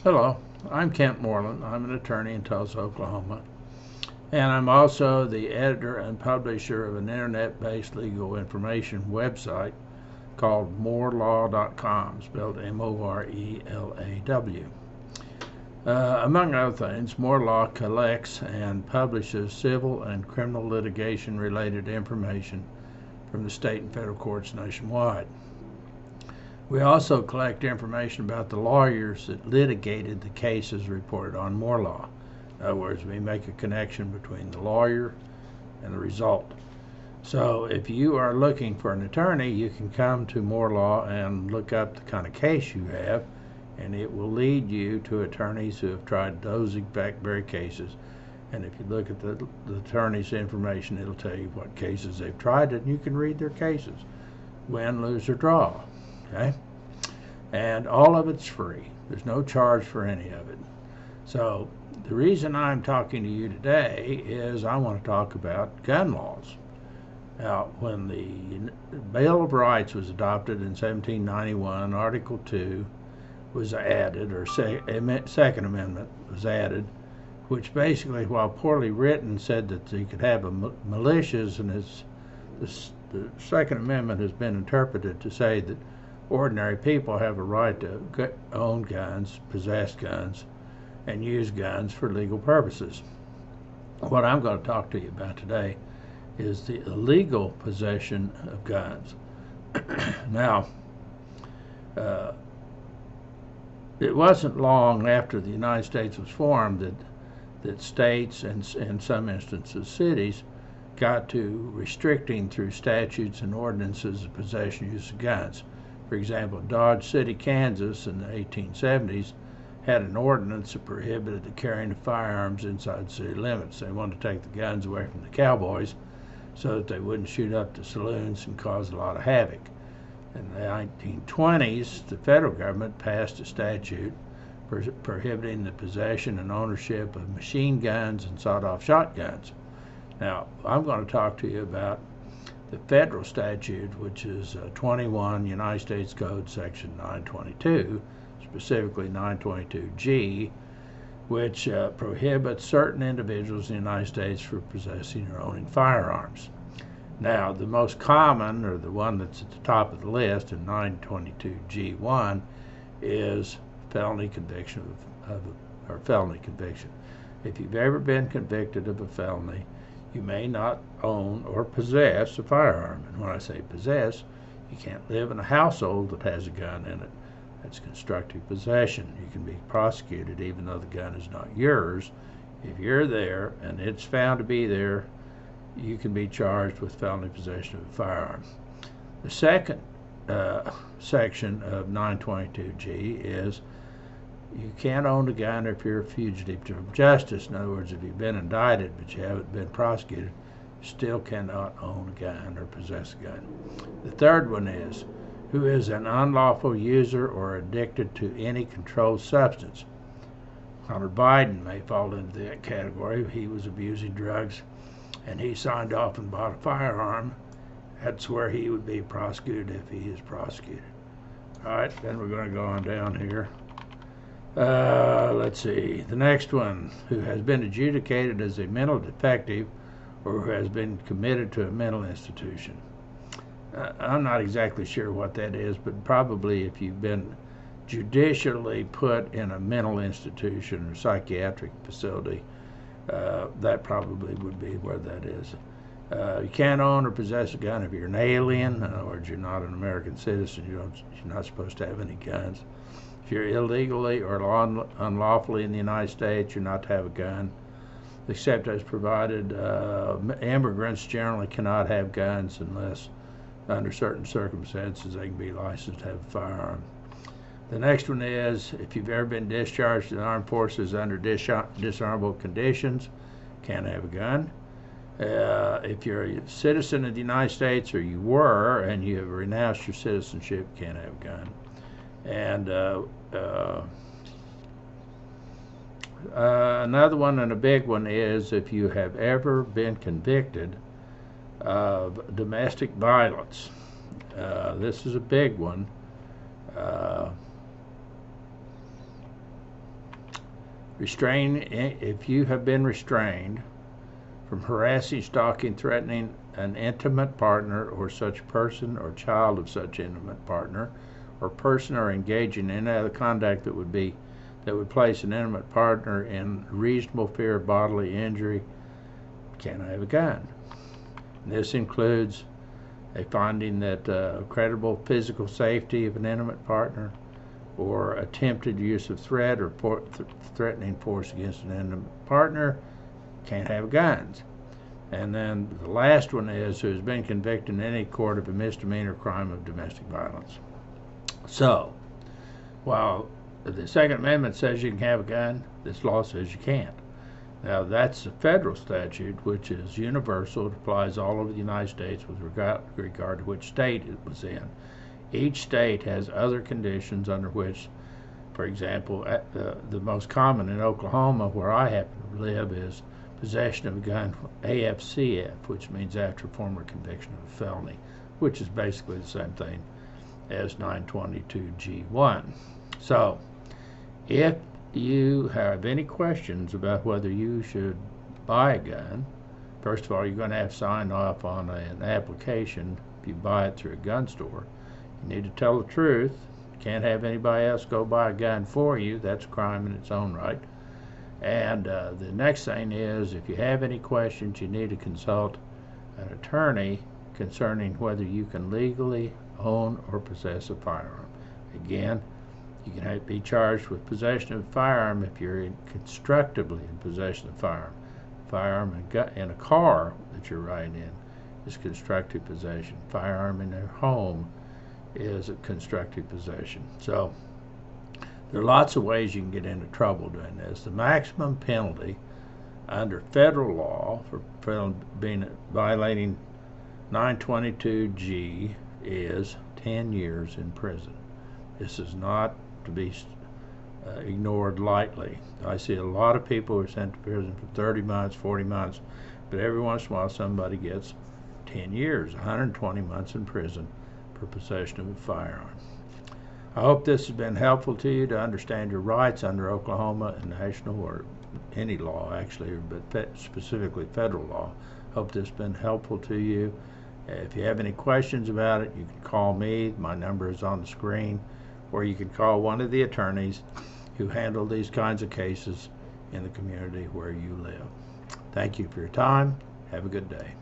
Hello, I'm Kent Morlan. I'm an attorney in Tulsa, Oklahoma, and I'm also the editor and publisher of an internet-based legal information website called morelaw.com, spelled M-O-R-E-L-A-W. Among other things, Morelaw collects and publishes civil and criminal litigation-related information from the state and federal courts nationwide. We also collect information about the lawyers that litigated the cases reported on Morelaw. In other words, we make a connection between the lawyer and the result. So if you are looking for an attorney, you can come to Morelaw and look up the kind of case you have, and it will lead you to attorneys who have tried those exact very cases. And if you look at the attorney's information, it'll tell you what cases they've tried, and you can read their cases, win, lose, or draw. Okay? And all of it's free. There's no charge for any of it. So the reason I'm talking to you today is I want to talk about gun laws. Now, when the Bill of Rights was adopted in 1791, Article 2 was added, or Second Amendment was added, which basically, while poorly written, said that you could have militias, and the Second Amendment has been interpreted to say that ordinary people have a right to own guns, possess guns, and use guns for legal purposes. What I'm going to talk to you about today is the illegal possession of guns. Now, it wasn't long after the United States was formed that states and in some instances cities got to restricting through statutes and ordinances the possession and use of guns. For example, Dodge City, Kansas in the 1870s had an ordinance that prohibited the carrying of firearms inside city limits. They wanted to take the guns away from the cowboys so that they wouldn't shoot up the saloons and cause a lot of havoc. In the 1920s, the federal government passed a statute prohibiting the possession and ownership of machine guns and sawed-off shotguns. Now, I'm going to talk to you about the federal statute, which is 21 United States Code Section 922, specifically 922G, which prohibits certain individuals in the United States from possessing or owning firearms. Now, the most common, or the one that's at the top of the list in 922G1, is felony conviction or felony conviction. If you've ever been convicted of a felony, you may not own or possess a firearm. And when I say possess, you can't live in a household that has a gun in it. That's constructive possession. You can be prosecuted even though the gun is not yours. If you're there and it's found to be there, you can be charged with felony possession of a firearm. The second section of 922G is you can't own a gun if you're a fugitive from justice. In other words, if you've been indicted but you haven't been prosecuted, you still cannot own a gun or possess a gun. The third one is who is an unlawful user or addicted to any controlled substance. Hunter Biden may fall into that category. He was abusing drugs and he signed off and bought a firearm. That's where he would be prosecuted if he is prosecuted. All right, then we're going to go on down here. Let's see. The next one, who has been adjudicated as a mental defective or who has been committed to a mental institution. I'm not exactly sure what that is, but probably if you've been judicially put in a mental institution or psychiatric facility, that probably would be where that is. You can't own or possess a gun if you're an alien. In other words, you're not an American citizen. You're not supposed to have any guns. If you're illegally or unlawfully in the United States, you're not to have a gun, except as provided. Immigrants generally cannot have guns unless, under certain circumstances, they can be licensed to have a firearm. The next one is if you've ever been discharged in the armed forces under dishonorable conditions, can't have a gun. If you're a citizen of the United States, or you were, and you have renounced your citizenship, can't have a gun. And another one, and a big one, is if you have ever been convicted of domestic violence. This is a big one. If you have been restrained from harassing, stalking, threatening an intimate partner or such person or child of such intimate partner or person, or engaging in other conduct that would place an intimate partner in reasonable fear of bodily injury, can't have a gun. And this includes a finding that credible physical safety of an intimate partner, or attempted use of threat or threatening force against an intimate partner, can't have guns. And then the last one is who has been convicted in any court of a misdemeanor crime of domestic violence. So, while the Second Amendment says you can have a gun, this law says you can't. Now, that's a federal statute, which is universal. It applies all over the United States with regard to which state it was in. Each state has other conditions under which, for example, the most common in Oklahoma, where I happen to live, is possession of a gun, AFCF, which means after former conviction of a felony, which is basically the same thing as 922G1. So, if you have any questions about whether you should buy a gun, first of all, you're going to have to sign off on an application if you buy it through a gun store. You need to tell the truth. You can't have anybody else go buy a gun for you. That's a crime in its own right. And the next thing is, if you have any questions, you need to consult an attorney concerning whether you can legally own or possess a firearm. Again, you can be charged with possession of a firearm if you're constructively in possession of a firearm. Firearm in a car that you're riding in is constructive possession. Firearm in your home is a constructive possession. So there are lots of ways you can get into trouble doing this. The maximum penalty under federal law for violating 922G is 10 years in prison. This is not to be ignored lightly. I see a lot of people who are sent to prison for 30 months, 40 months, but every once in a while somebody gets 10 years, 120 months in prison for possession of a firearm. I hope this has been helpful to you to understand your rights under Oklahoma and national, or any law actually, but specifically federal law. Hope this has been helpful to you. If you have any questions about it, you can call me. My number is on the screen, or you can call one of the attorneys who handle these kinds of cases in the community where you live. Thank you for your time. Have a good day.